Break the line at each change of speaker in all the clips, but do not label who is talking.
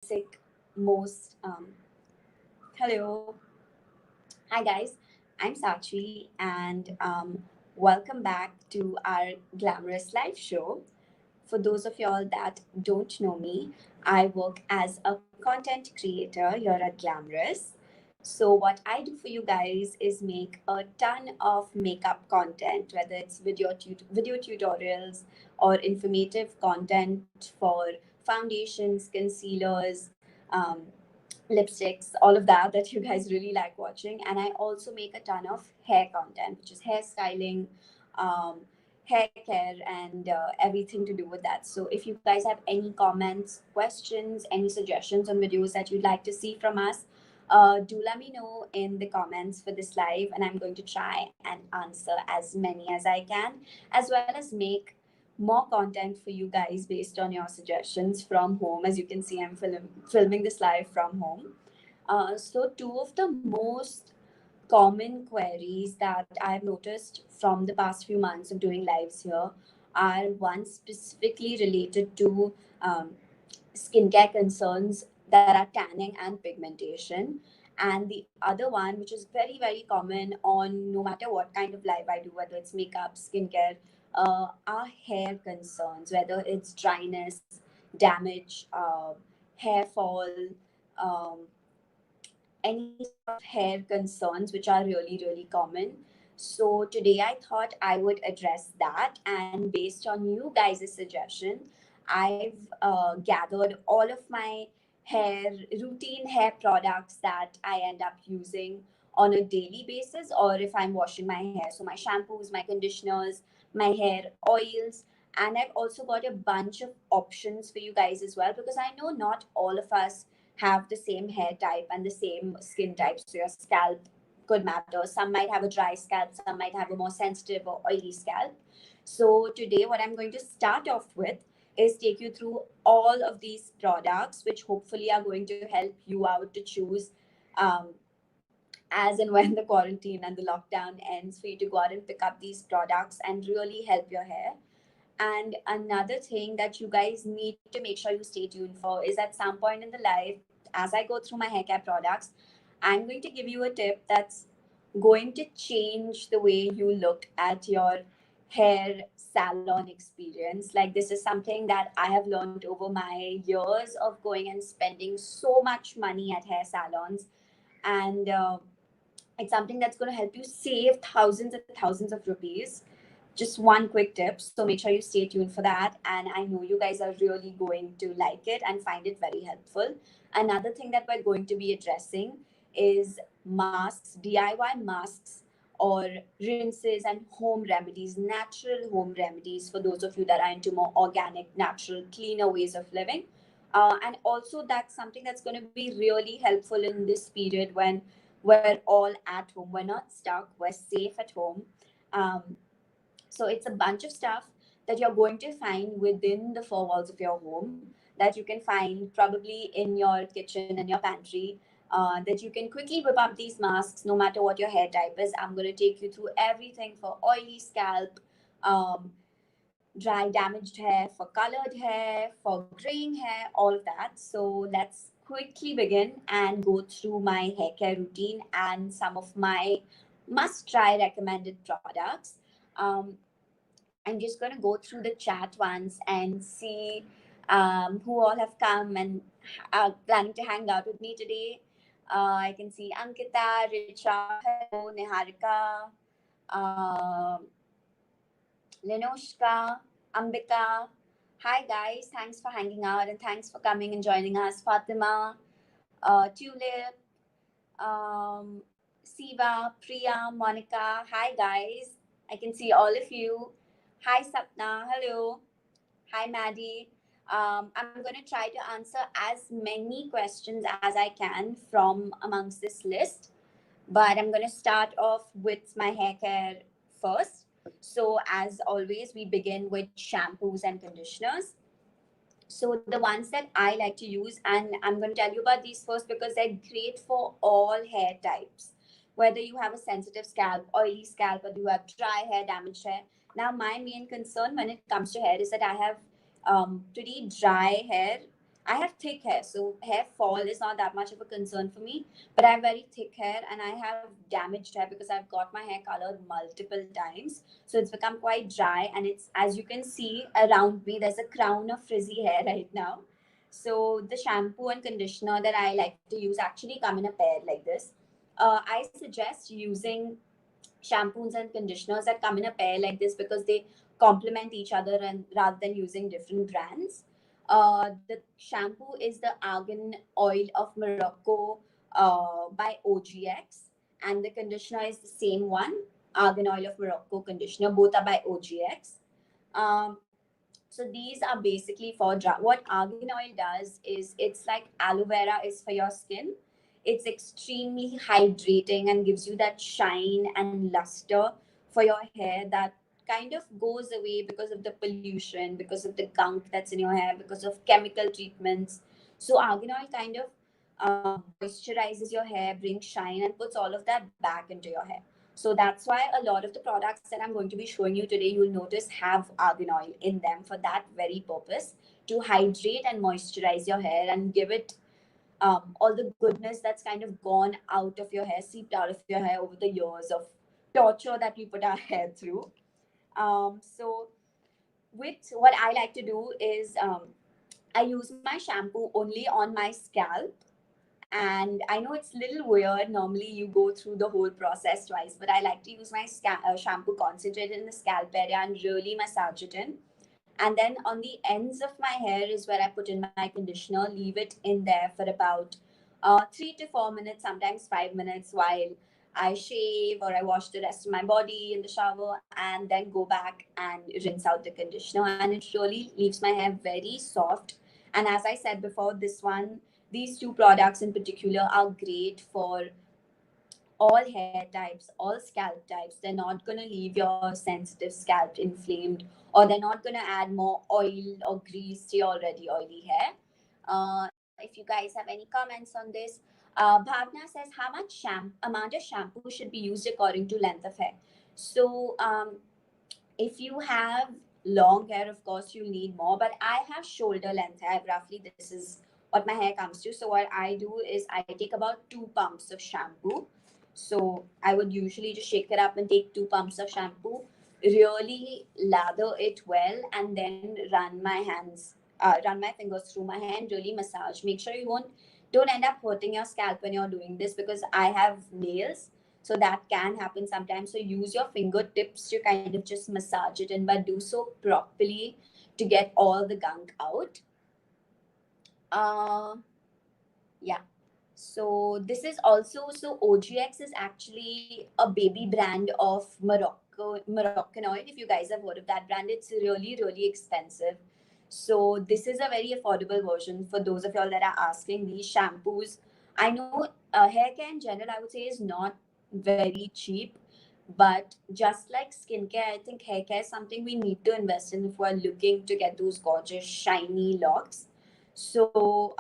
basic, most hello. Hi guys, I'm Saachi and welcome back to our glamorous live show. For those of y'all that don't know me, I work as a content creator here at Glamrs. So, what I do for you guys is make a ton of makeup content, whether it's video tutorials or informative content for foundations, concealers, lipsticks, all of that you guys really like watching. And I also make a ton of hair content, which is hairstyling, um, hair care, and everything to do with that. So if you guys have any comments, questions, any suggestions on videos that you'd like to see from us, do let me know in the comments for this live, and I'm going to try and answer as many as I can, as well as make more content for you guys based on your suggestions from home. As you can see, I'm filming this live from home. So, two of the most common queries that I've noticed from the past few months of doing lives here are one specifically related to skincare concerns that are tanning and pigmentation. And the other one, which is very, very common on no matter what kind of life I do, whether it's makeup, skincare, are hair concerns, whether it's dryness, damage, hair fall, um, any sort of hair concerns, which are really, really common. So today I thought I would address that. And based on you guys' suggestion, I've gathered all of my hair, routine hair products that I end up using on a daily basis, or if I'm washing my hair. So my shampoos, my conditioners, my hair oils. And I've also got a bunch of options for you guys as well, because I know not all of us have the same hair type and the same skin type. So your scalp could matter. Some might have a dry scalp, some might have a more sensitive or oily scalp. So today, what I'm going to start off with is take you through all of these products, which hopefully are going to help you out to choose as and when the quarantine and the lockdown ends, for you to go out and pick up these products and really help your hair. And another thing that you guys need to make sure you stay tuned for is at some point in the life, as I go through my hair care products, I'm going to give you a tip that's going to change the way you look at your hair salon experience. Like, this is something that I have learned over my years of going and spending so much money at hair salons. And it's something that's going to help you save thousands and thousands of rupees. Just one quick tip. So make sure you stay tuned for that. And I know you guys are really going to like it and find it very helpful. Another thing that we're going to be addressing is masks, DIY masks, or rinses and home remedies, natural home remedies for those of you that are into more organic, natural, cleaner ways of living. And also, that's something that's going to be really helpful in this period when we're all at home. We're not stuck, we're safe at home. Um, so it's a bunch of stuff that you're going to find within the four walls of your home, that you can find probably in your kitchen and your pantry, that you can quickly whip up these masks no matter what your hair type is. I'm going to take you through everything for oily scalp, um, dry damaged hair, for colored hair, for graying hair, all of that. So let's quickly begin and go through my hair care routine and some of my must try recommended products. Um, I'm just going to go through the chat once and see who all have come and are planning to hang out with me today. I can see Ankita, Richa, hello, Niharika, um Lenoshka, Ambika. Hi guys, thanks for hanging out and thanks for coming and joining us. Fatima, Tulip, um, Siva, Priya, Monica. Hi guys, I can see all of you. Hi Sapna, hello. Hi Maddie. I'm going to try to answer as many questions as I can from amongst this list, but I'm going to start off with my hair care first. So, as always, we begin with shampoos and conditioners. So, the ones that I like to use, and I'm going to tell you about these first because they're great for all hair types. Whether you have a sensitive scalp, oily scalp, or you have dry hair, damaged hair. Now, my main concern when it comes to hair is that I have pretty dry hair. I have thick hair, so hair fall is not that much of a concern for me. But I have very thick hair and I have damaged hair because I've got my hair colored multiple times. So it's become quite dry, and it's, as you can see around me, there's a crown of frizzy hair right now. So the shampoo and conditioner that I like to use actually come in a pair like this. I suggest using shampoos and conditioners that come in a pair like this because they complement each other, and rather than using different brands. The shampoo is the Argan oil of Morocco by OGX, and the conditioner is the same one, Argan oil of Morocco conditioner. Both are by OGX. Um, so these are basically for dry. What argan oil does is, it's like aloe vera is for your skin. It's extremely hydrating and gives you that shine and luster for your hair that kind of goes away because of the pollution, because of the gunk that's in your hair, because of chemical treatments. So argan oil kind of moisturizes your hair, brings shine, and puts all of that back into your hair. So that's why a lot of the products that I'm going to be showing you today, you'll notice have argan oil in them for that very purpose, to hydrate and moisturize your hair and give it all the goodness that's kind of gone out of your hair, seeped out of your hair over the years of torture that we put our hair through. So with what I like to do is I use my shampoo only on my scalp, and I know it's a little weird. Normally, you go through the whole process twice, but I like to use my shampoo concentrated in the scalp area and really massage it in. And then on the ends of my hair is where I put in my conditioner, leave it in there for about 3 to 4 minutes, sometimes 5 minutes, while I shave or I wash the rest of my body in the shower, and then go back and rinse out the conditioner. And it really leaves my hair very soft. And as I said before, these two products in particular are great for all hair types, all scalp types. They're not going to leave your sensitive scalp inflamed, or they're not going to add more oil or grease to your already oily hair. If you guys have any comments on this, Bhavna says, how much amount of shampoo should be used according to length of hair? So, if you have long hair, of course, you'll need more, but I have shoulder length hair. Roughly, this is what my hair comes to. So, what I do is I take about 2 pumps of shampoo. So, I would usually just shake it up and take 2 pumps of shampoo, really lather it well, and then run my fingers through my hair and really massage. Make sure you don't end up hurting your scalp when you're doing this, because I have nails, so that can happen sometimes. So use your fingertips to kind of just massage it in, but do so properly to get all the gunk out. uh yeah. So this is also, so OGX is actually a baby brand of Moroccan oil. If you guys have heard of that brand, it's really, really expensive. So this is a very affordable version for those of y'all that are asking. These shampoos, I know hair care in general, I would say, is not very cheap, but just like skincare, I think hair care is something we need to invest in if we're looking to get those gorgeous shiny locks. So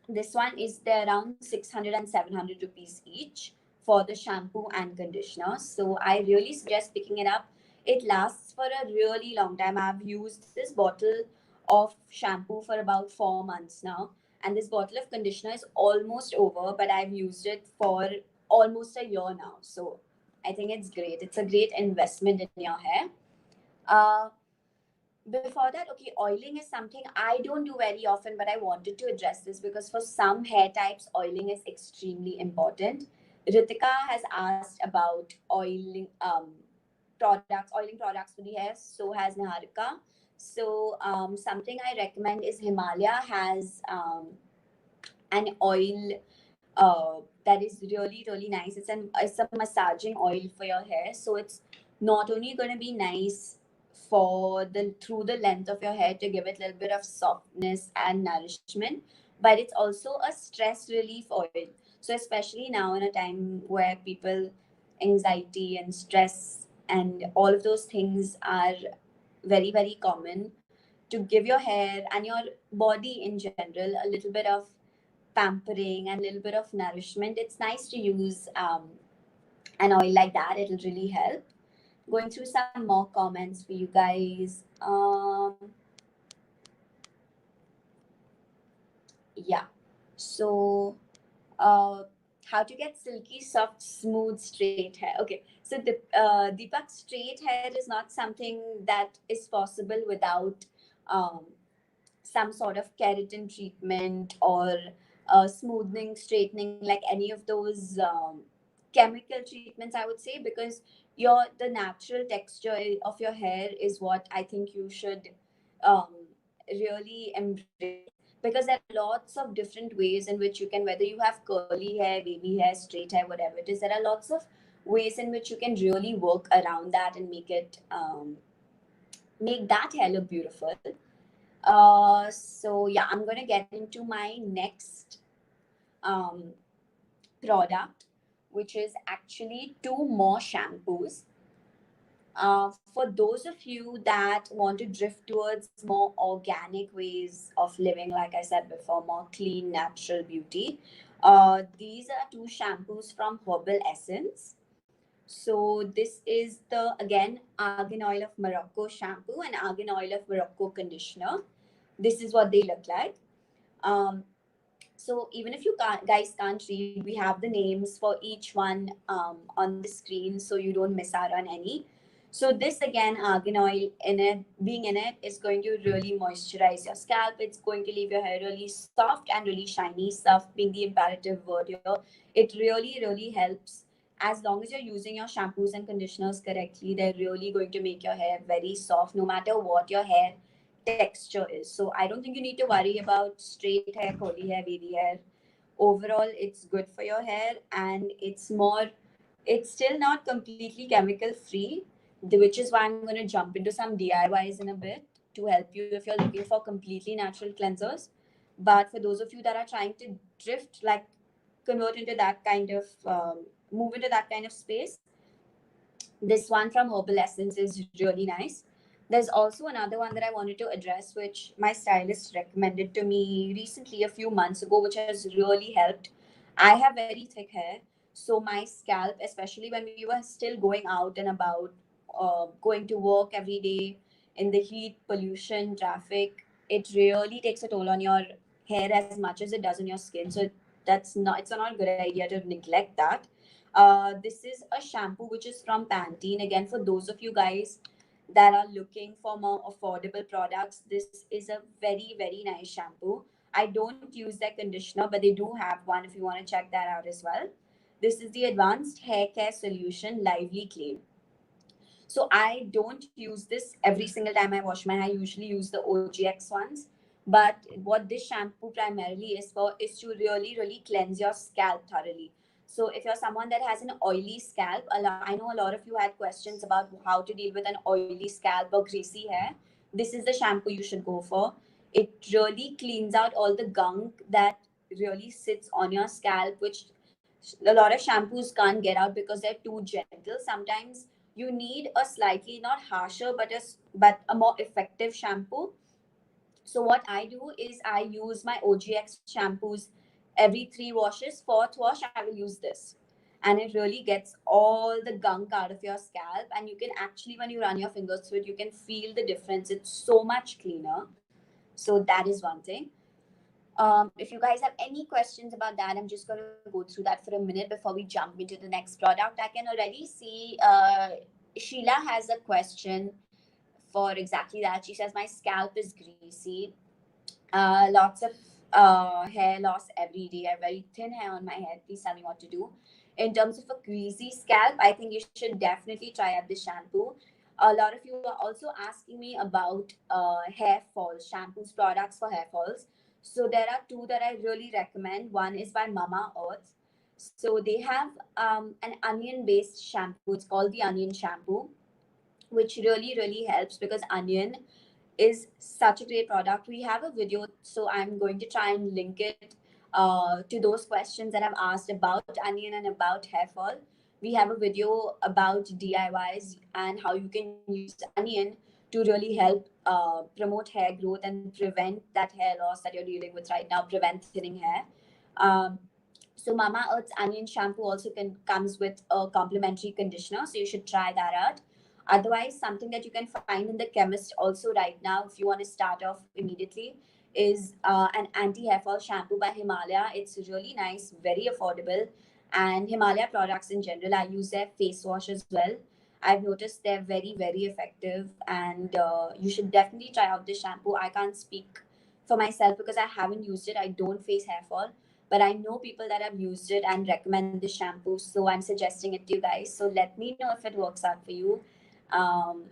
this one is there around 600 and 700 rupees each for the shampoo and conditioner. So I really suggest picking it up. It lasts for a really long time. I've used this bottle of shampoo for about 4 months now, and this bottle of conditioner is almost over, but I've used it for almost a year now. So I think it's great. It's a great investment in your hair. Uh, Before that, okay, oiling is something I don't do very often, but I wanted to address this because for some hair types, oiling is extremely important. Ritika has asked about oiling products for the hair. So has Niharika. So something I recommend is Himalaya has an oil that is really, really nice. It's a massaging oil for your hair. So it's not only going to be nice for the through the length of your hair to give it a little bit of softness and nourishment, but it's also a stress relief oil. So especially now in a time where people anxiety and stress and all of those things are very, very common, to give your hair and your body in general a little bit of pampering and a little bit of nourishment, it's nice to use an oil like that. It'll really help. Going through some more comments for you guys. Yeah. So, uh, how to get silky, soft, smooth, straight hair. Okay. So, Deepak, straight hair is not something that is possible without um, some sort of keratin treatment or smoothing, straightening, like any of those chemical treatments, I would say, because the natural texture of your hair is what I think you should um, really embrace, because there are lots of different ways in which you can, whether you have curly hair, baby hair, straight hair, whatever it is, there are lots of ways in which you can really work around that and make that hair look beautiful. So yeah, I'm gonna get into my next um, product, which is actually two more shampoos. For those of you that want to drift towards more organic ways of living, like I said before, more clean, natural beauty, these are two shampoos from Herbal Essence. So this is the again Argan Oil of Morocco shampoo and Argan Oil of Morocco conditioner. This is what they look like. Um, so even if you guys can't read, we have the names for each one on the screen, so you don't miss out on any. So this again, argan oil in it, being in it, is going to really moisturize your scalp. It's going to leave your hair really soft and really shiny. Soft being the imperative word here. It really, really helps. As long as you're using your shampoos and conditioners correctly, they're really going to make your hair very soft, no matter what your hair texture is. So I don't think you need to worry about straight hair, curly hair, wavy hair. Overall, it's good for your hair, and it's still not completely chemical free, which is why I'm going to jump into some DIYs in a bit to help you if you're looking for completely natural cleansers. But for those of you that are trying to drift, like convert into that kind of, move into that kind of space, this one from Herbal Essence is really nice. There's also another one that I wanted to address, which my stylist recommended to me recently, a few months ago, which has really helped. I have very thick hair, so my scalp, especially when we were still going out and about, going to work every day in the heat, pollution, traffic, it really takes a toll on your hair as much as it does on your skin. So it's not a good idea to neglect that. This is a shampoo which is from Pantene. Again, for those of you guys that are looking for more affordable products, this is a very, very nice shampoo. I don't use their conditioner, but they do have one if you want to check that out as well. This is the Advanced Hair Care Solution Lively Clean. So I don't use this every single time I wash my hair. I usually use the OGX ones. But what this shampoo primarily is for is to really, really cleanse your scalp thoroughly. So if you're someone that has an oily scalp, I know a lot of you had questions about how to deal with an oily scalp or greasy hair. This is the shampoo you should go for. It really cleans out all the gunk that really sits on your scalp, which a lot of shampoos can't get out because they're too gentle. Sometimes you need a slightly not harsher but a more effective shampoo. So what I do is I use my OGX shampoos every 3 washes. Fourth wash I will use this, and it really gets all the gunk out of your scalp, and you can actually, when you run your fingers through it, you can feel the difference. It's so much cleaner. So that is one thing. If you guys have any questions about that, I'm just going to go through that for a minute before we jump into the next product. I can already see Sheila has a question for exactly that. She says, my scalp is greasy, lots of hair loss every day. I have very thin hair on my head. Please tell me what to do. In terms of a greasy scalp, I think you should definitely try out this shampoo. A lot of you are also asking me about hair falls, shampoos, products for hair falls. So there are two that I really recommend. One is by Mama Earth. So they have an onion-based shampoo. It's called the Onion Shampoo, which really, really helps because onion is such a great product. We have a video, so I'm going to try and link it to those questions that I've asked about onion and about hair fall. We have a video about DIYs and how you can use onion to really help promote hair growth and prevent that hair loss that you're dealing with right now, prevent thinning hair. Um, so Mama Earth's onion shampoo also comes with a complimentary conditioner, so you should try that out. Otherwise, something that you can find in the chemist also right now, if you want to start off immediately, is an anti-hair fall shampoo by Himalaya. It's really nice, very affordable. And Himalaya products in general, I use their face wash as well. I've noticed they're very, very effective, and you should definitely try out this shampoo. I can't speak for myself because I haven't used it. I don't face hair fall, but I know people that have used it and recommend this shampoo, so I'm suggesting it to you guys. So let me know if it works out for you.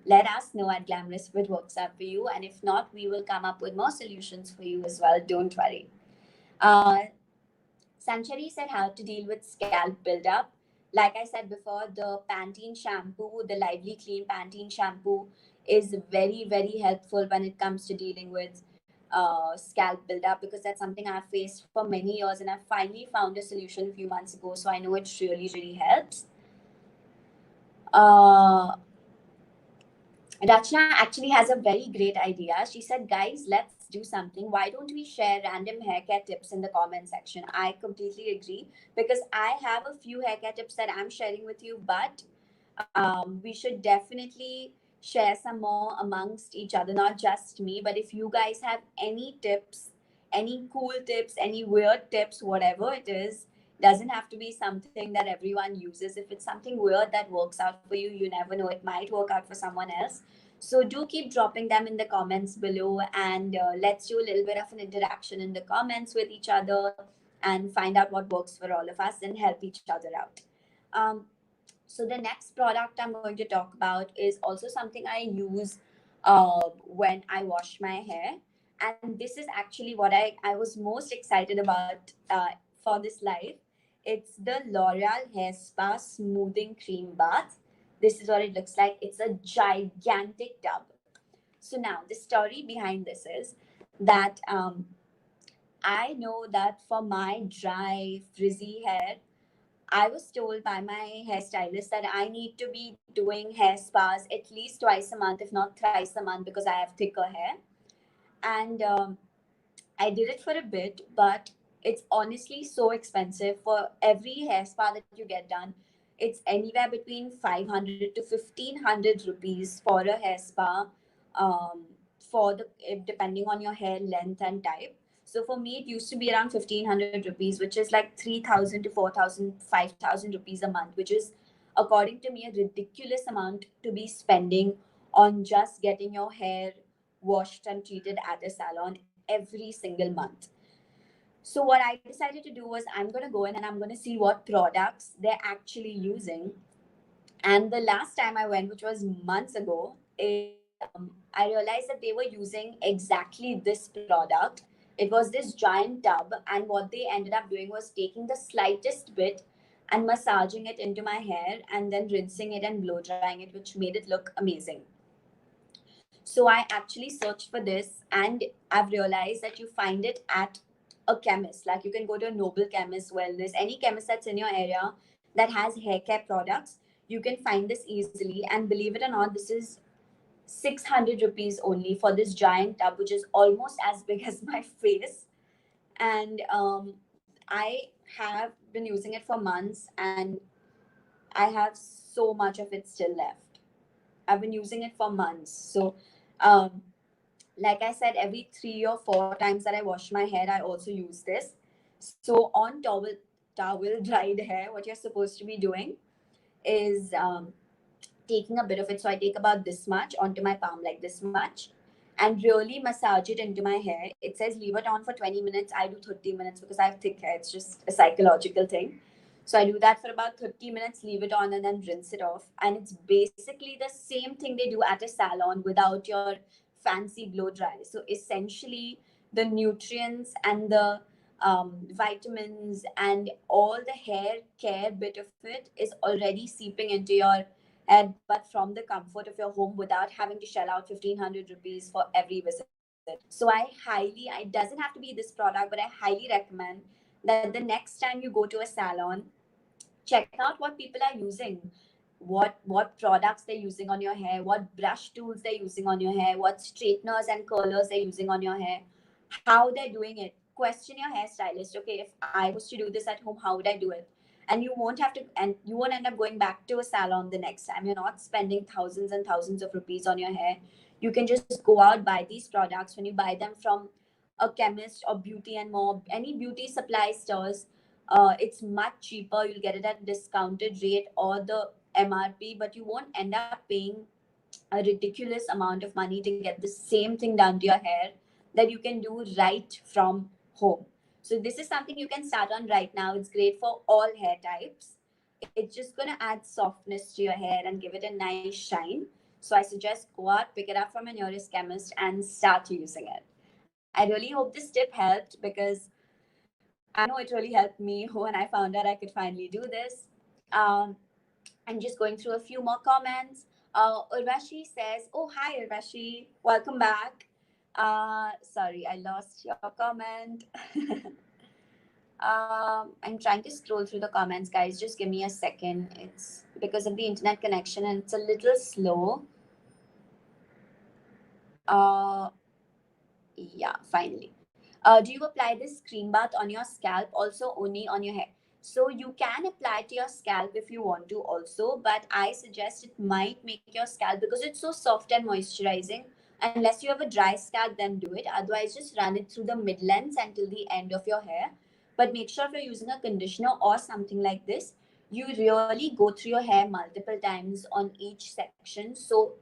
Let us know at Glamrs if it works out for you, and if not, we will come up with more solutions for you as well. Don't worry. Uh, Sanchari said how to deal with scalp buildup. Like I said before, the Pantene shampoo, the Lively Clean Pantene shampoo, is very, very helpful when it comes to dealing with scalp buildup, because that's something I've faced for many years and I finally found a solution a few months ago. So I know it really, really helps. Uh, Rachna actually has a very great idea. She said, guys, let's do something. Why don't we share random hair care tips in the comment section? I completely agree, because I have a few hair care tips that I'm sharing with you, but we should definitely share some more amongst each other, not just me. But if you guys have any tips, any cool tips, any weird tips, whatever it is, doesn't have to be something that everyone uses. If it's something weird that works out for you, you never know, it might work out for someone else. So do keep dropping them in the comments below, and let's do a little bit of an interaction in the comments with each other and find out what works for all of us and help each other out. Um, so the next product I'm going to talk about is also something I use when I wash my hair. And this is actually what I was most excited about for this live. It's the L'Oreal Hair Spa Smoothing Cream Bath. This is what it looks like. It's a gigantic tub. So now the story behind this is that I know that for my dry, frizzy hair, I was told by my hairstylist that I need to be doing hair spas at least twice a month, if not thrice a month, because I have thicker hair. And I did it for a bit, but it's honestly so expensive. For every hair spa that you get done, it's anywhere between 500 to 1500 rupees for a hair spa, um, for the depending on your hair length and type. So for me, it used to be around 1500 rupees, which is like 3000 to 4000, 5000 rupees a month, which is, according to me, a ridiculous amount to be spending on just getting your hair washed and treated at a salon every single month. So what I decided to do was, I'm going to go in and I'm going to see what products they're actually using. And the last time I went, which was months ago, I realized that they were using exactly this product. It was this giant tub, and what they ended up doing was taking the slightest bit and massaging it into my hair and then rinsing it and blow drying it, which made it look amazing. So I actually searched for this, and I've realized that you find it at a chemist. Like, you can go to a Noble Chemist, Wellness, any chemist that's in your area that has hair care products. You can find this easily. And believe it or not, this is 600 rupees only for this giant tub, which is almost as big as my face. And I have been using it for months, and I have so much of it still left. I've been using it for months. So, um, like I said, every 3 or 4 times that I wash my hair, I also use this. So on towel dried hair, what you're supposed to be doing is taking a bit of it. So I take about this much onto my palm, like this much, and really massage it into my hair. It says leave it on for 20 minutes. I do 30 minutes because I have thick hair. It's just a psychological thing. So I do that for about 30 minutes, leave it on, and then rinse it off. And it's basically the same thing they do at a salon without your fancy blow dry. So essentially, the nutrients and the vitamins and all the hair care bit of it is already seeping into your head, but from the comfort of your home without having to shell out 1500 rupees for every visit. So I highly, it doesn't have to be this product, but I highly recommend that the next time you go to a salon, check out what people are using, what products they're using on your hair, what brush tools they're using on your hair, what straighteners and curlers they're using on your hair, how they're doing it. Question your hairstylist. Okay, if I was to do this at home, how would I do it? And you won't have to, and you won't end up going back to a salon the next time. You're not spending thousands and thousands of rupees on your hair. You can just go out, buy these products. When you buy them from a chemist or Beauty and More, any beauty supply stores, it's much cheaper. You'll get it at a discounted rate or the MRP, but you won't end up paying a ridiculous amount of money to get the same thing done to your hair that you can do right from home. So this is something you can start on right now. It's great for all hair types. It's just going to add softness to your hair and give it a nice shine. So I suggest go out, pick it up from your nearest chemist and start using it. I really hope this tip helped, because I know it really helped me when I found out I could finally do this. I'm just going through a few more comments. Urvashi says, "Oh, hi, Urvashi. Welcome back." Sorry, I lost your comment. I'm trying to scroll through the comments, guys. Just give me a second. It's because of the internet connection and it's a little slow. Uh, yeah, finally. Do you apply this cream bath on your scalp, also only on your hair? So you can apply it to your scalp if you want to also, but I suggest it might make your scalp, because it's so soft and moisturizing. Unless you have a dry scalp, then do it. Otherwise, just run it through the mid lengths until the end of your hair. But make sure if you're using a conditioner or something like this, you really go through your hair multiple times on each section, so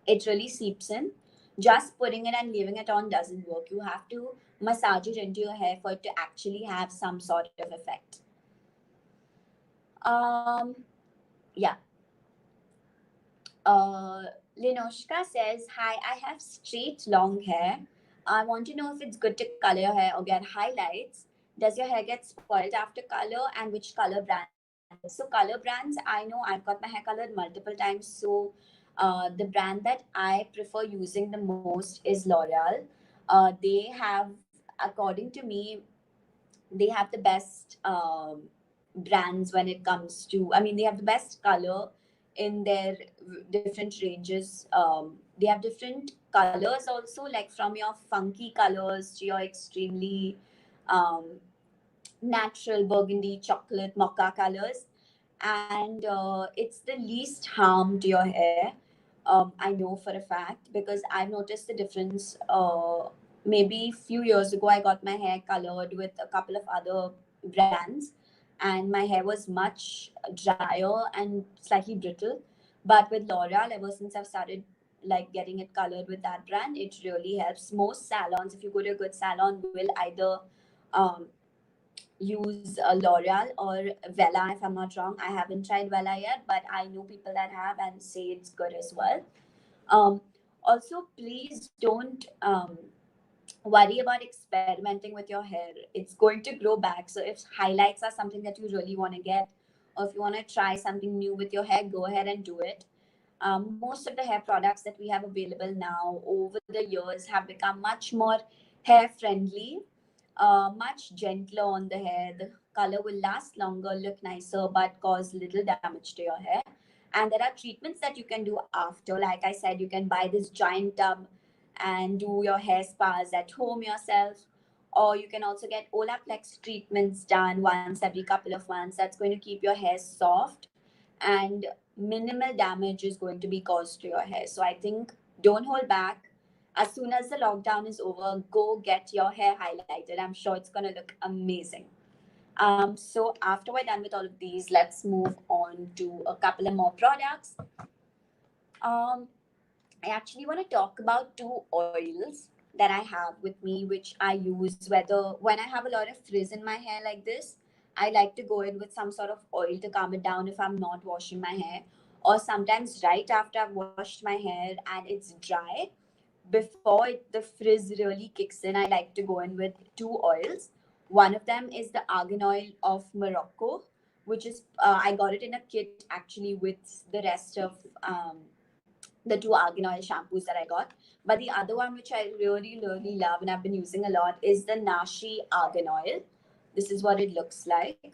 it really seeps in. Just putting it and leaving it on doesn't work. You have to massage it into your hair for it to actually have some sort of effect. Um, yeah. Uh, Linoshka says, "Hi, I have straight long hair. I want to know if it's good to color your hair or get highlights. Does your hair get spoiled after color, and which color brands are there?" So color brands, I know I've got my hair colored multiple times. So the brand that I prefer using the most is L'Oreal. They have, according to me, they have the best brands when it comes to, I mean, they have the best color in their different ranges. They have different colors also, like from your funky colors to your extremely um, natural burgundy, chocolate, mocha colors. And it's the least harm to your hair. I know for a fact, because I've noticed the difference. Maybe a few years ago, I got my hair colored with a couple of other brands, and my hair was much drier and slightly brittle. But with L'Oreal, ever since I've started like getting it colored with that brand, it really helps. Most salons, if you go to a good salon, will either um, use L'Oreal or Vela, if I'm not wrong. I haven't tried Vela yet, but I know people that have and say it's good as well. Um, Also, please don't worry about experimenting with your hair. It's going to grow back. So if highlights are something that you really want to get, or if you want to try something new with your hair, go ahead and do it. Most of the hair products that we have available now over the years have become much more hair friendly, much gentler on the hair. The color will last longer, look nicer, but cause little damage to your hair. And there are treatments that you can do after. Like I said, you can buy this giant tub and do your hair spas at home yourself. Or you can also get Olaplex treatments done once every couple of months. That's going to keep your hair soft, and minimal damage is going to be caused to your hair. So I think don't hold back. As soon as the lockdown is over, go get your hair highlighted. I'm sure it's going to look amazing. So after we're done with all of these, let's move on to a couple of more products. Um, I actually want to talk about two oils that I have with me, which I use whether when I have a lot of frizz in my hair like this. I like to go in with some sort of oil to calm it down if I'm not washing my hair, or sometimes right after I've washed my hair and it's dry, before the frizz really kicks in, I like to go in with two oils. One of them is the Argan oil of Morocco, which is I got it in a kit actually with the rest of the two Argan oil shampoos that I got. But the other one, which I really, really love and I've been using a lot, is the Nashi Argan oil. This is what it looks like.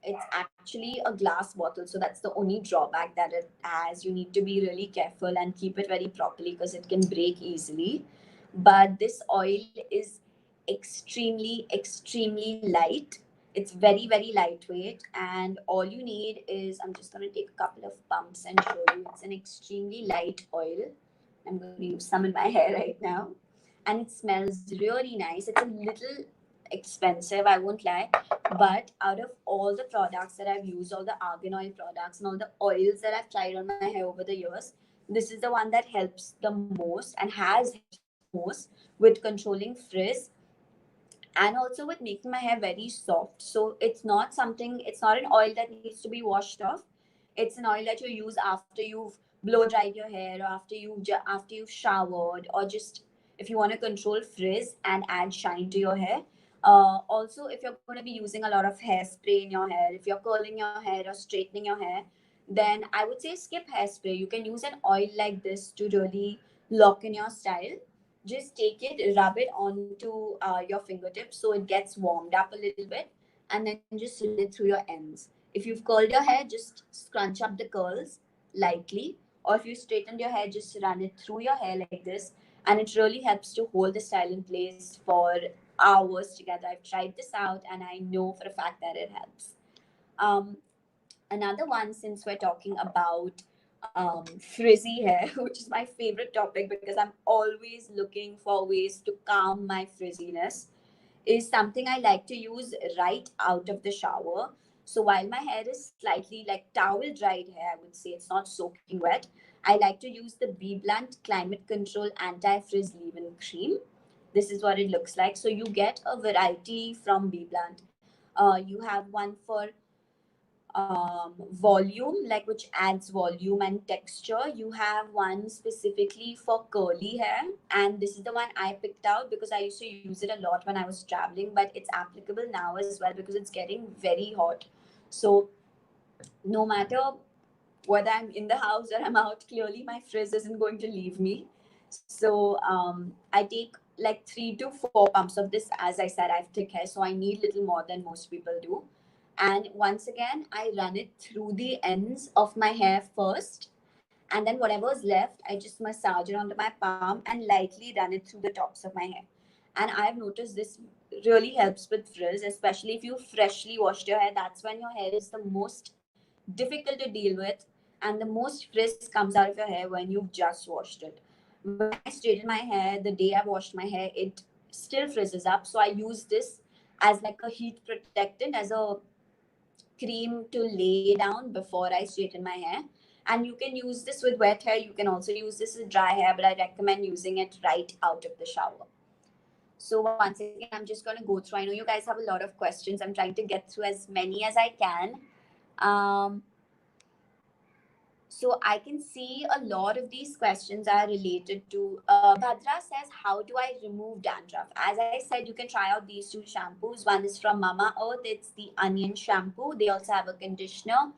It's actually a glass bottle, so that's the only drawback that it has. You need to be really careful and keep it very properly because it can break easily. But this oil is extremely, extremely light. It's very, very lightweight, and all you need is, I'm just going to take a couple of pumps and show you. It's an extremely light oil. I'm going to use some in my hair right now. and it smells really nice. It's a little expensive, I won't lie, but out of all the products that I've used, all the argan oil products and all the oils that I've tried on my hair over the years, this is the one that helps the most and has helped the most with controlling frizz and also with making my hair very soft. So it's not an oil that needs to be washed off. It's an oil that you use after you've blow dried your hair, or after you've showered, or just if you want to control frizz and add shine to your hair. Also, if you're going to be using a lot of hairspray in your hair, if you're curling your hair or straightening your hair, then I would say skip hairspray. You can use an oil like this to really lock in your style. Just take it, rub it onto your fingertips so it gets warmed up a little bit, and then just run it through your ends. If you've curled your hair, just scrunch up the curls lightly, or if you straightened your hair, just run it through your hair like this, and it really helps to hold the style in place for hours together. I've tried this out and I know for a fact that it helps. um, Another one, since we're talking about frizzy hair, which is my favorite topic because I'm always looking for ways to calm my frizziness, is something I like to use right out of the shower. So while my hair is slightly like towel dried hair, I would say it's not soaking wet, I like to use the BBLUNT Climate Control Anti-Frizz Leave-In Cream. This is what it looks like. So you get a variety from BBLUNT. You have one for volume, like which adds volume and texture. You have one specifically for curly hair, and this is the one I picked out because I used to use it a lot when I was traveling, but it's applicable now as well because it's getting very hot. So no matter whether I'm in the house or I'm out, clearly my frizz isn't going to leave me. So I take like 3 to 4 pumps of this. As I said, I have thick hair, so I need little more than most people do. And once again, I run it through the ends of my hair first, and then whatever's left, I just massage it onto my palm and lightly run it through the tops of my hair. And I've noticed this really helps with frizz, especially if you freshly washed your hair. That's when your hair is the most difficult to deal with, and the most frizz comes out of your hair when you've just washed it. When I straighten my hair, the day I washed my hair, it still frizzes up. So I use this as like a heat protectant, as a cream to lay down before I straighten my hair. And you can use this with wet hair. You can also use this with dry hair, but I recommend using it right out of the shower. So once again, I'm just going to go through. I know you guys have a lot of questions. I'm trying to get through as many as I can. Um, so I can see a lot of these questions are related to. Bhadra says, "How do I remove dandruff?" As I said, you can try out these two shampoos. One is from Mama Earth. It's the onion shampoo. They also have a conditioner,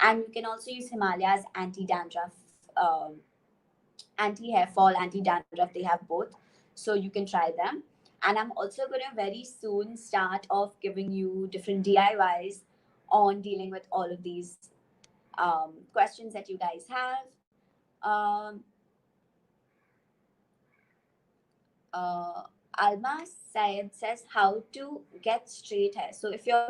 and you can also use Himalayas anti-dandruff, anti-hair fall, anti-dandruff. They have both, so you can try them. And I'm also going to very soon start off giving you different DIYs on dealing with all of these questions that you guys have. Um, uh, Alma Syed says how to get straight hair. So if you're,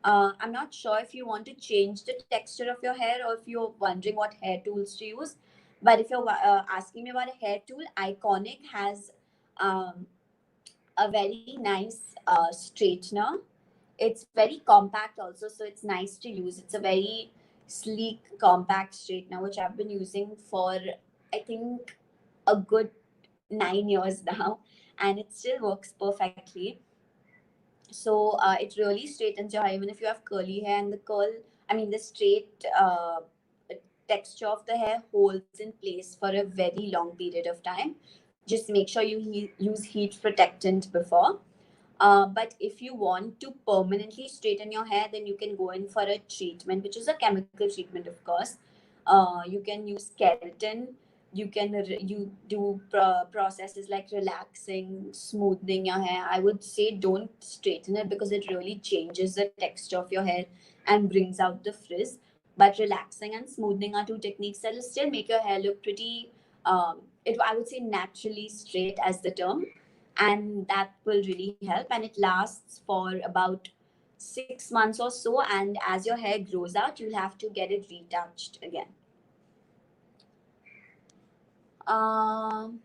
I'm not sure if you want to change the texture of your hair or if you're wondering what hair tools to use. But if you're asking me about a hair tool, Iconic has um, a very nice straightener. It's very compact also, so it's nice to use. It's a very sleek, compact straightener, which I've been using for, I think, a good 9 years now, and it still works perfectly. So it really straightens your hair, even if you have curly hair, and the straight texture of the hair holds in place for a very long period of time. Just make sure you use heat protectant before. But if you want to permanently straighten your hair, then you can go in for a treatment, which is a chemical treatment, of course. You can use keratin. You do processes like relaxing, smoothing your hair. I would say don't straighten it because it really changes the texture of your hair and brings out the frizz. But relaxing and smoothing are two techniques that will still make your hair look pretty. I would say naturally straight as the term, and that will really help, and it lasts for about 6 months or so, and as your hair grows out, you'll have to get it retouched again. um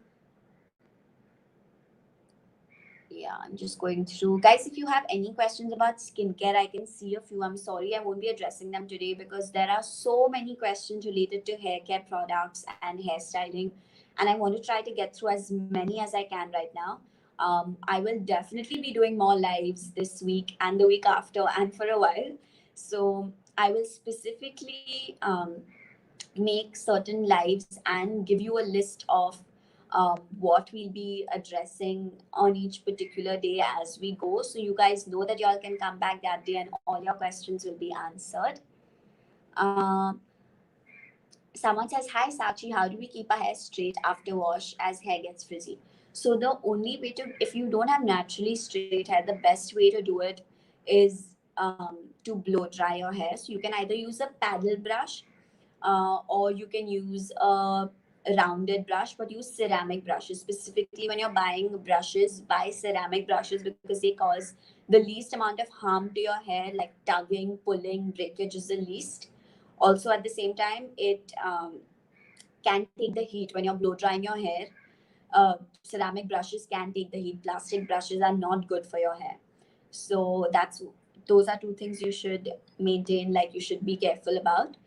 Yeah, I'm just going through. Guys, if you have any questions about skincare, I can see a few. I'm sorry I won't be addressing them today because there are so many questions related to hair care products and hairstyling. And I want to try to get through as many as I can right now. I will definitely be doing more lives this week and the week after and for a while. So I will specifically make certain lives and give you a list of what we'll be addressing on each particular day as we go. So you guys know that y'all can come back that day and all your questions will be answered. Um, Someone says, "Hi Sachi, how do we keep our hair straight after wash as hair gets frizzy?" So the only way to, if you don't have naturally straight hair, the best way to do it is to blow dry your hair. So you can either use a paddle brush or you can use a rounded brush, but use ceramic brushes. Specifically, when you're buying brushes, buy ceramic brushes because they cause the least amount of harm to your hair, like tugging, pulling, breakage is the least. Also, at the same time, it can take the heat when you're blow drying your hair. Ceramic brushes can take the heat. Plastic brushes are not good for your hair. So those are two things you should maintain, like you should be careful about.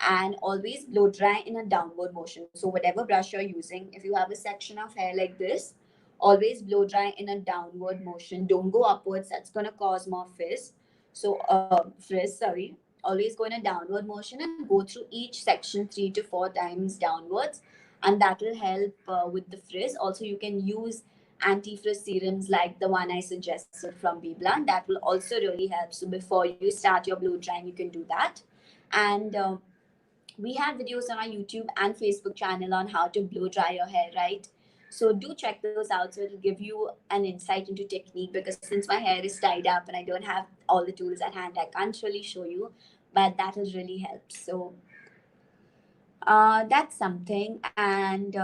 And always blow dry in a downward motion. So whatever brush you're using, if you have a section of hair like this, always blow dry in a downward motion. Don't go upwards. That's going to cause more frizz. Sorry. Always go in a downward motion and go through each section 3 to 4 times downwards, and that will help with the frizz. Also, you can use anti-frizz serums like the one I suggested from BBLUNT. That will also really help. So before you start your blow drying, you can do that. And we have videos on our YouTube and Facebook channel on how to blow dry your hair, right? So do check those out. So it'll give you an insight into technique, because since my hair is tied up and I don't have all the tools at hand, I can't really show you, but that has really helped. So that's something. And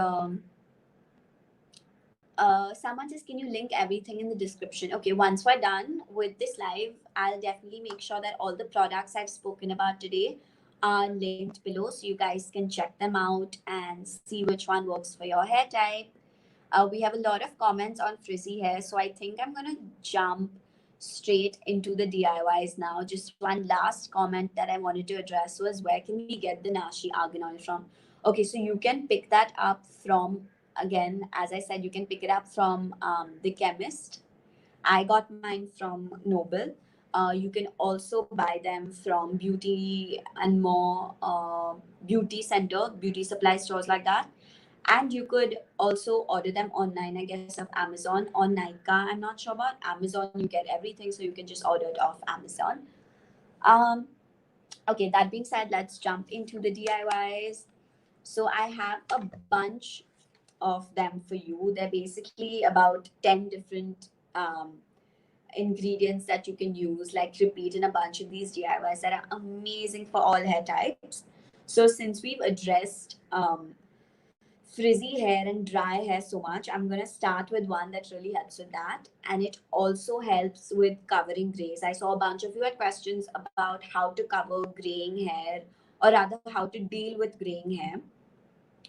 someone says, can you link everything in the description? Okay, once we're done with this live, I'll definitely make sure that all the products I've spoken about today are linked below so you guys can check them out and see which one works for your hair type. We have a lot of comments on frizzy hair, so I think I'm gonna jump straight into the DIYs now. Just one last comment that I wanted to address was, where can we get the Nashi Argan oil from? Okay, so you can pick that up from, again, as I said, you can pick it up from the chemist. I got mine from Noble. You can also buy them from beauty and more beauty center, beauty supply stores like that. And you could also order them online, I guess, of Amazon or Nykaa. I'm not sure about Amazon. You get everything, so you can just order it off Amazon. Um, okay, that being said, let's jump into the DIYs. So I have a bunch of them for you. They're basically about 10 different ingredients that you can use, like repeat in a bunch of these DIYs that are amazing for all hair types. So since we've addressed frizzy hair and dry hair so much, I'm going to start with one that really helps with that. And it also helps with covering grays. I saw a bunch of you had questions about how to cover graying hair, or rather, how to deal with graying hair.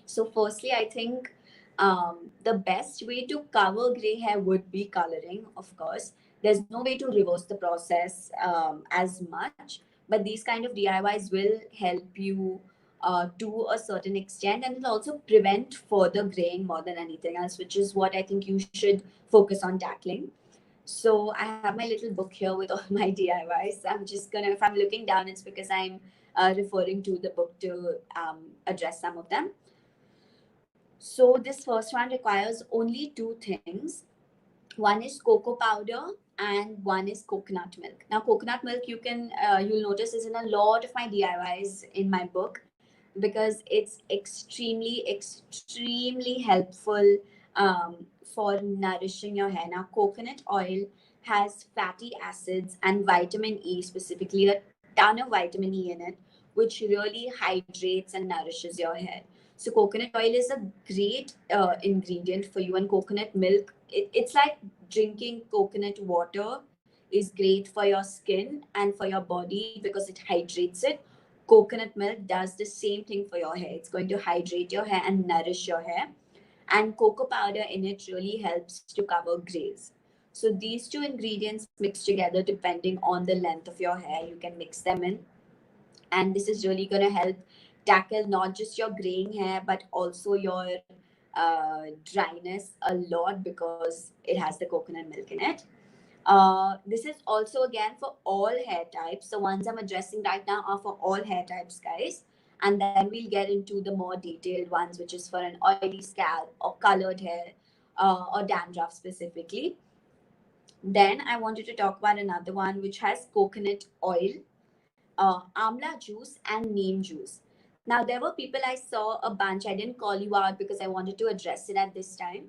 So, firstly, I think the best way to cover gray hair would be coloring, of course. There's no way to reverse the process as much, but these kind of DIYs will help you to a certain extent, and it'll also prevent further graying more than anything else, which is what I think you should focus on tackling. So I have my little book here with all my DIYs. I'm just gonna, if I'm looking down, it's because I'm referring to the book to address some of them. So this first one requires only two things. One is cocoa powder and one is coconut milk. Now, coconut milk, you'll notice, is in a lot of my DIYs in my book, because it's extremely helpful for nourishing your hair. Now, coconut oil has fatty acids and vitamin E, specifically a ton of vitamin E in it, which really hydrates and nourishes your hair. So coconut oil is a great ingredient for you, and coconut milk, it's like drinking coconut water is great for your skin and for your body because it hydrates it. Coconut milk does the same thing for your hair. It's going to hydrate your hair and nourish your hair. And cocoa powder in it really helps to cover grays. So these two ingredients mixed together, depending on the length of your hair, you can mix them in. And this is really going to help tackle not just your graying hair, but also your dryness a lot, because it has the coconut milk in it. This is also again for all hair types. The ones I'm addressing right now are for all hair types, guys. And then we'll get into the more detailed ones, which is for an oily scalp or colored hair, or dandruff specifically. Then I wanted to talk about another one which has coconut oil, amla juice, and neem juice. Now, there were people, I saw a bunch, I didn't call you out because I wanted to address it at this time,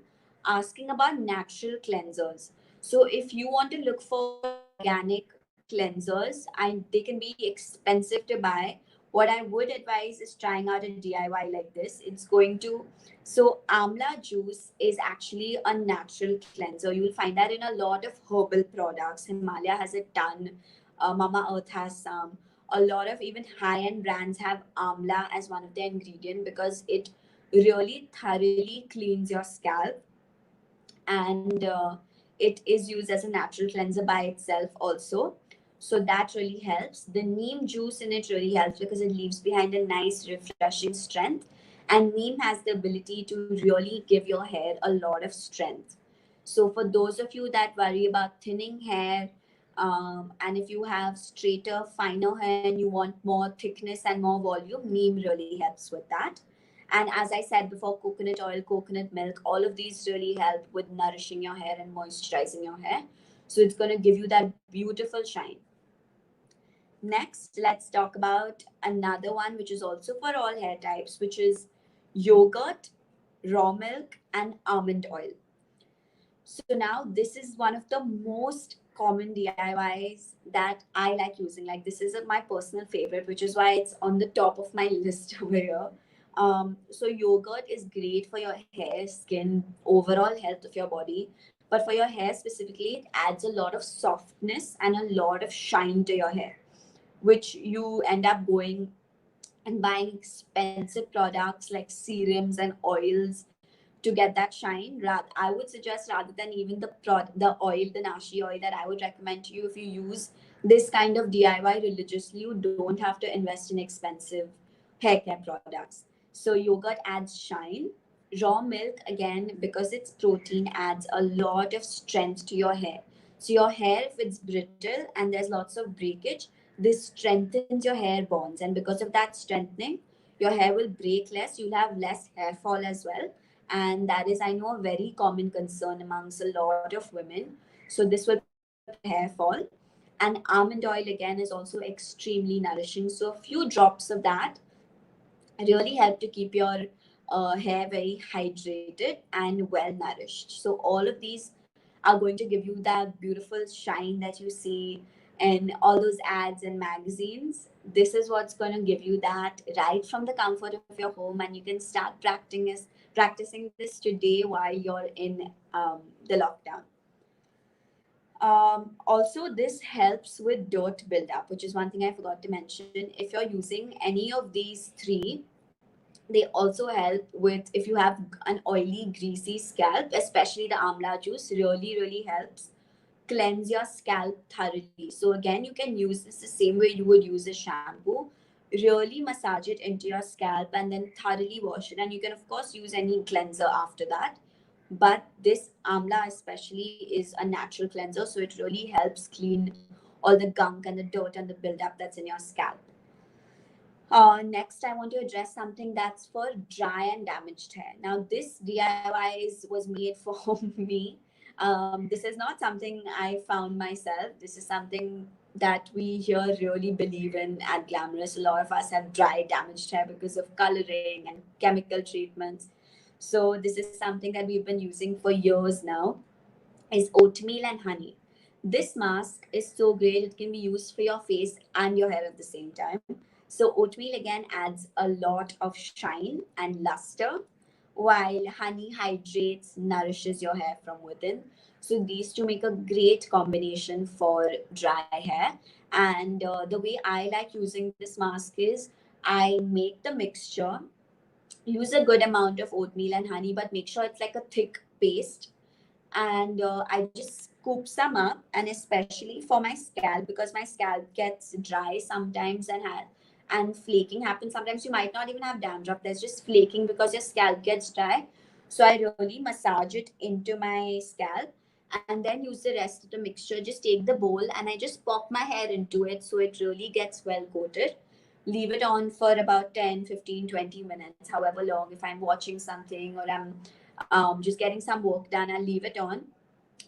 asking about natural cleansers. So, if you want to look for organic cleansers, they can be expensive to buy. What I would advise is trying out a DIY like this. It's going to, so amla juice is actually a natural cleanser. You'll find that in a lot of herbal products. Himalaya has a ton, Mama Earth has some. A lot of even high-end brands have amla as one of their ingredient, because it really thoroughly cleans your scalp, and it is used as a natural cleanser by itself also. So that really helps. The neem juice in it really helps because it leaves behind a nice refreshing strength, and neem has the ability to really give your hair a lot of strength. So for those of you that worry about thinning hair, and if you have straighter, finer hair and you want more thickness and more volume, neem really helps with that. And as I said before, coconut oil, coconut milk, all of these really help with nourishing your hair and moisturizing your hair. So it's going to give you that beautiful shine. Next, let's talk about another one which is also for all hair types, which is yogurt, raw milk, and almond oil. So now this is one of the most common DIYs that I like using. Like, this is my personal favorite, which is why it's on the top of my list over here. So yogurt is great for your hair, skin, overall health of your body. But for your hair specifically, it adds a lot of softness and a lot of shine to your hair, which you end up going and buying expensive products like serums and oils to get that shine. I would suggest, rather than even the oil, the nashi oil that I would recommend to you, if you use this kind of DIY religiously, you don't have to invest in expensive hair care products. So yogurt adds shine. Raw milk, again, because it's protein, adds a lot of strength to your hair. So your hair, if it's brittle and there's lots of breakage, this strengthens your hair bonds, and because of that strengthening, your hair will break less. You'll have less hair fall as well, and that is, I know, a very common concern amongst a lot of women. So this will prevent hair fall. And almond oil, again, is also extremely nourishing, so a few drops of that really help to keep your hair very hydrated and well nourished. So all of these are going to give you that beautiful shine that you see in all those ads and magazines. This is what's going to give you that right from the comfort of your home, and you can start practicing this today while you're in the lockdown. Also, this helps with dirt buildup, which is one thing I forgot to mention. If you're using any of these three, they also help with, if you have an oily, greasy scalp, especially the amla juice really helps cleanse your scalp thoroughly. So again, you can use this the same way you would use a shampoo. Really massage it into your scalp and then thoroughly wash it. And you can of course use any cleanser after that. But this amla especially is a natural cleanser, so it really helps clean all the gunk and the dirt and the buildup that's in your scalp. Next, I want to address something that's for dry and damaged hair. Now, this was made for me. This is not something I found myself. This is something that we here really believe in at Glamrs. A lot of us have dry, damaged hair because of coloring and chemical treatments. So this is something that we've been using for years now, is oatmeal and honey. This mask is so great. It can be used for your face and your hair at the same time. So oatmeal again adds a lot of shine and luster, while honey hydrates, nourishes your hair from within. So these two make a great combination for dry hair. And the way I like using this mask is, I make the mixture, use a good amount of oatmeal and honey, but make sure it's like a thick paste, and I just scoop some up, and especially for my scalp, because my scalp gets dry sometimes and flaking happens. Sometimes you might not even have dandruff. There's just flaking because your scalp gets dry. So I really massage it into my scalp and then use the rest of the mixture. Just take the bowl and I just pop my hair into it so it really gets well coated. Leave it on for about 10, 15, 20 minutes, however long. If I'm watching something or I'm just getting some work done, I'll leave it on,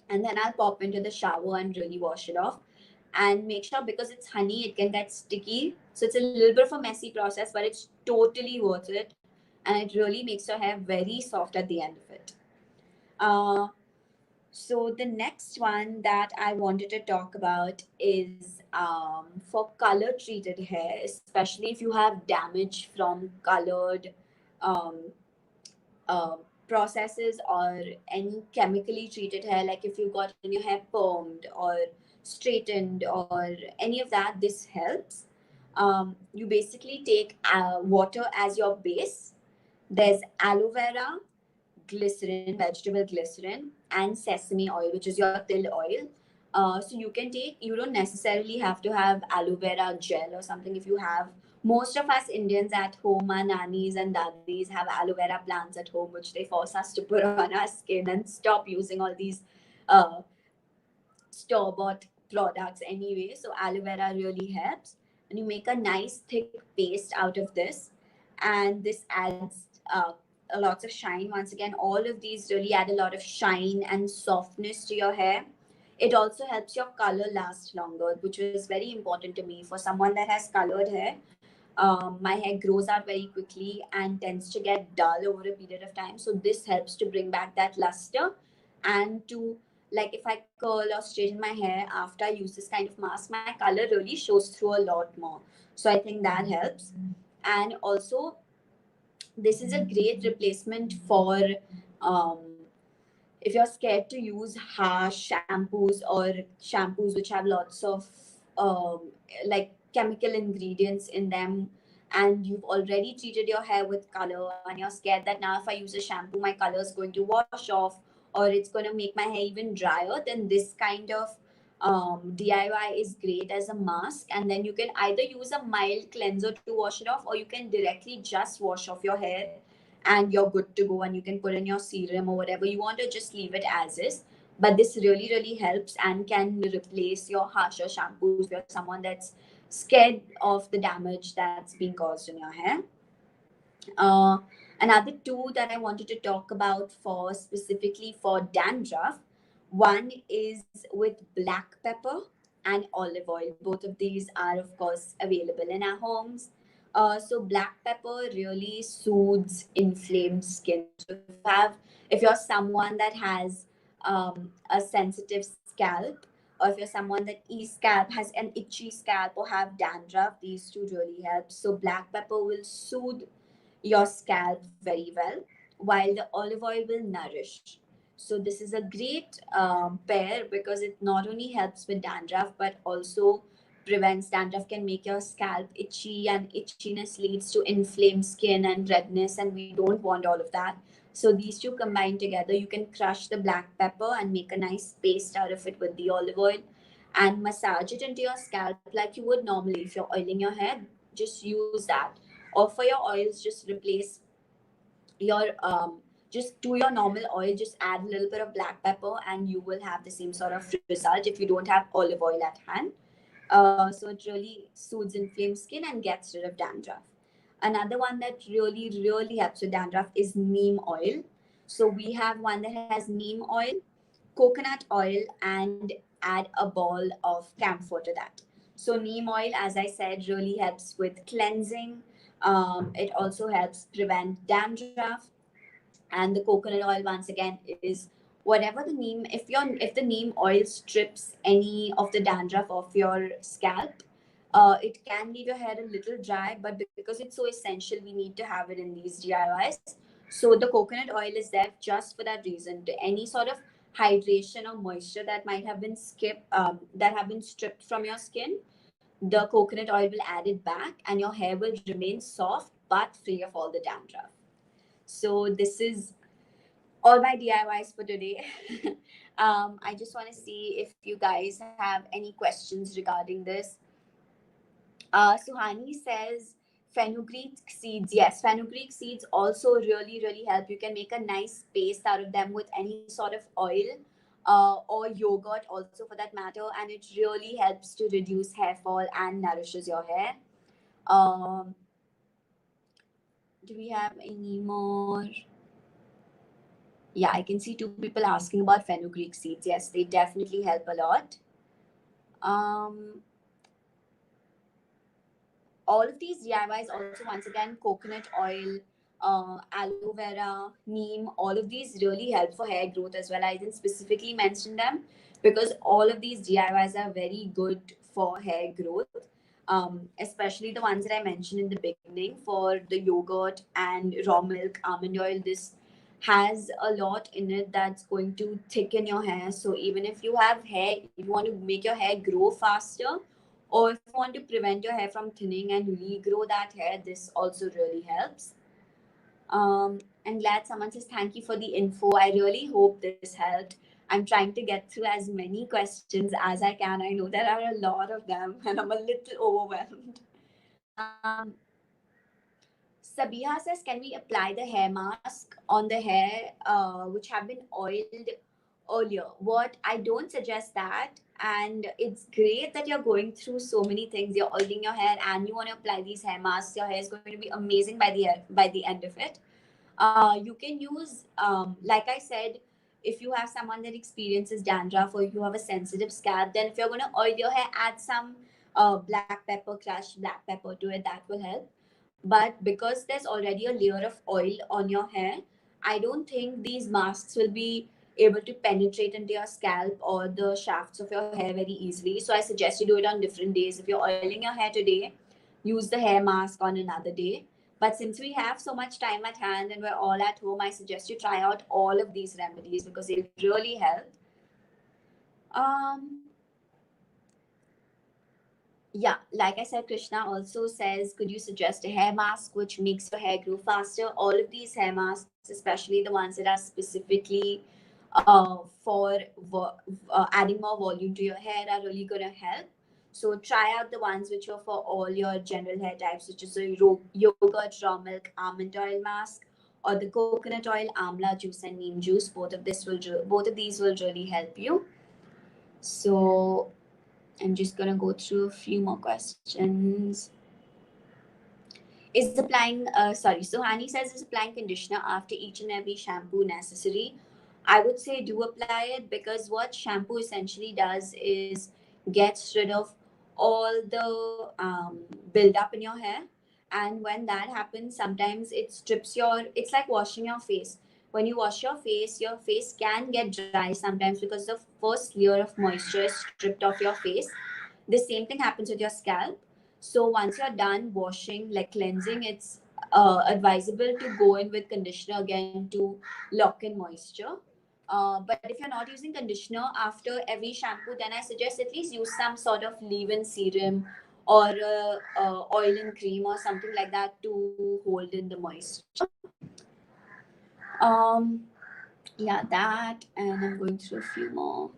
and then I'll pop into the shower and really wash it off. And make sure, because it's honey, it can get sticky. So it's a little bit of a messy process, but it's totally worth it. And it really makes your hair very soft at the end of it. Uh, so the next one that I wanted to talk about is for color treated hair, especially if you have damage from colored um, uh, processes or any chemically treated hair, like if you've gotten your hair permed or straightened or any of that, this helps. You basically take water as your base. There's aloe vera, glycerin, vegetable glycerin, and sesame oil, which is your till oil. So you don't necessarily have to have aloe vera gel or something. If you have, most of us Indians at home, our nannies and daddies have aloe vera plants at home, which they force us to put on our skin and stop using all these uh, store bought products anyway. So aloe vera really helps. And you make a nice thick paste out of this. And this adds a lot of shine. Once again, all of these really add a lot of shine and softness to your hair. It also helps your color last longer, which is very important to me. For someone that has colored hair, my hair grows out very quickly and tends to get dull over a period of time. So this helps to bring back that luster, and to, like, if I curl or straighten my hair after I use this kind of mask, my color really shows through a lot more. So I think that helps. And also, this is a great replacement for um, if you're scared to use harsh shampoos or shampoos which have lots of like chemical ingredients in them, and you've already treated your hair with color and you're scared that now if I use a shampoo my color is going to wash off or it's going to make my hair even drier, then this kind of DIY is great as a mask. And then you can either use a mild cleanser to wash it off, or you can directly just wash off your hair and you're good to go, and you can put in your serum or whatever you want, to just leave it as is. But this really helps and can replace your harsher shampoos if you're someone that's scared of the damage that's being caused in your hair. uh, Another two that I wanted to talk about for specifically for dandruff, one is with black pepper and olive oil. Both of these are, of course, available in our homes. So black pepper really soothes inflamed skin. So if you're someone that has a sensitive scalp, or if you're someone that scalp has an itchy scalp or have dandruff, these two really help. So black pepper will soothe your scalp very well, while the olive oil will nourish. So this is a great pair because it not only helps with dandruff but also prevents dandruff. Can make your scalp itchy, and itchiness leads to inflamed skin and redness, and we don't want all of that. So these two combined together, you can crush the black pepper and make a nice paste out of it with the olive oil and massage it into your scalp like you would normally. If you're oiling your hair, just use that. Or for your oils, just replace your just do your normal oil, just add a little bit of black pepper and you will have the same sort of result if you don't have olive oil at hand. So it really soothes inflamed skin and gets rid of dandruff. Another one that really helps with dandruff is neem oil. So we have one that has neem oil, coconut oil, and add a ball of camphor to that. So neem oil, as I said, really helps with cleansing. It also helps prevent dandruff. And the coconut oil, once again, is whatever the neem, if the neem oil strips any of the dandruff off your scalp, it can leave your hair a little dry, but because it's so essential, we need to have it in these DIYs. So the coconut oil is there just for that reason, to any sort of hydration or moisture that might have been that have been stripped from your skin, the coconut oil will add it back and your hair will remain soft but free of all the dandruff. So this is all my DIYs for today. I just want to see if you guys have any questions regarding this. Suhani says fenugreek seeds. Yes, fenugreek seeds also really, really help. You can make a nice paste out of them with any sort of oil or yogurt, also for that matter, and it really helps to reduce hair fall and nourishes your hair. Um, do we have any more? Yeah, I can see two people asking about fenugreek seeds. Yes, they definitely help a lot. Um, all of these DIYs also, once again, coconut oil, aloe vera, neem, all of these really help for hair growth as well. I didn't specifically mention them because all of these DIYs are very good for hair growth. Especially the ones that I mentioned in the beginning for the yogurt and raw milk, almond oil. This has a lot in it that's going to thicken your hair. So even if you have hair, if you want to make your hair grow faster, or if you want to prevent your hair from thinning and regrow that hair, this also really helps. I'm glad someone says thank you for the info. I really hope this helped. I'm trying to get through as many questions as I can. I know there are a lot of them and I'm a little overwhelmed. Sabiha says, can we apply the hair mask on the hair which have been oiled earlier? What I don't suggest that, and it's great that you're going through so many things. You're oiling your hair and you want to apply these hair masks. Your hair is going to be amazing by the end of it. You can use, like I said, if you have someone that experiences dandruff or if you have a sensitive scalp, then if you're going to oil your hair, add some black pepper, crushed black pepper to it. That will help. But because there's already a layer of oil on your hair, I don't think these masks will be able to penetrate into your scalp or the shafts of your hair very easily. So I suggest you do it on different days. If you're oiling your hair today, use the hair mask on another day. But since we have so much time at hand and we're all at home, I suggest you try out all of these remedies because they really help. Um, Yeah, like I said, Krishna also says, could you suggest a hair mask which makes your hair grow faster? All of these hair masks, especially the ones that are specifically for adding more volume to your hair, are really going to help. So try out the ones which are for all your general hair types, which is the yogurt, raw milk, almond oil mask, or the coconut oil, amla juice, and neem juice. Both of these will really help you. So I'm just gonna go through a few more questions. So Hani says, is applying conditioner after each and every shampoo necessary? I would say do apply it because what shampoo essentially does is gets rid of all the buildup in your hair. And when that happens, sometimes it's like washing your face. When you wash your face can get dry sometimes because the first layer of moisture is stripped off your face. The same thing happens with your scalp. So once you're done washing, like cleansing, it's advisable to go in with conditioner again to lock in moisture. But if you're not using conditioner after every shampoo, then I suggest at least use some sort of leave-in serum or oil and cream or something like that to hold in the moisture. Um, yeah, that, and I'm going through a few more.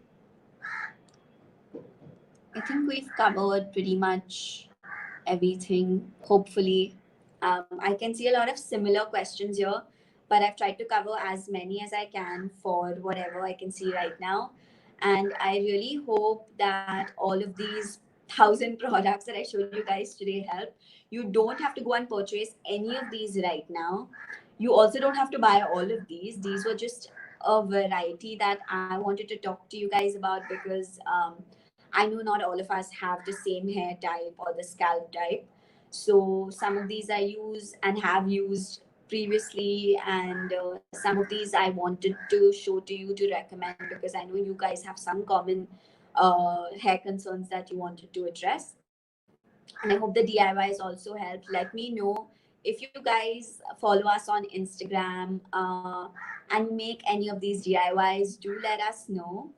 I think we've covered pretty much everything, hopefully. I can see a lot of similar questions here, but I've tried to cover as many as I can for whatever I can see right now. And I really hope that all of these 1,000 products that I showed you guys today help. You don't have to go and purchase any of these right now. You also don't have to buy all of these. These were just a variety that I wanted to talk to you guys about because I know not all of us have the same hair type or the scalp type. So some of these I use and have used previously, and some of these I wanted to show to you to recommend because I know you guys have some common hair concerns that you wanted to address. And I hope the DIYs also helped. Let me know if you guys follow us on Instagram and make any of these DIYs. Do let us know.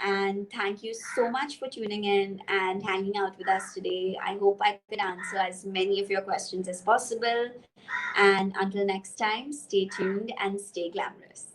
And thank you so much for tuning in and hanging out with us today. I hope I could answer as many of your questions as possible. And until next time, stay tuned and stay glamorous.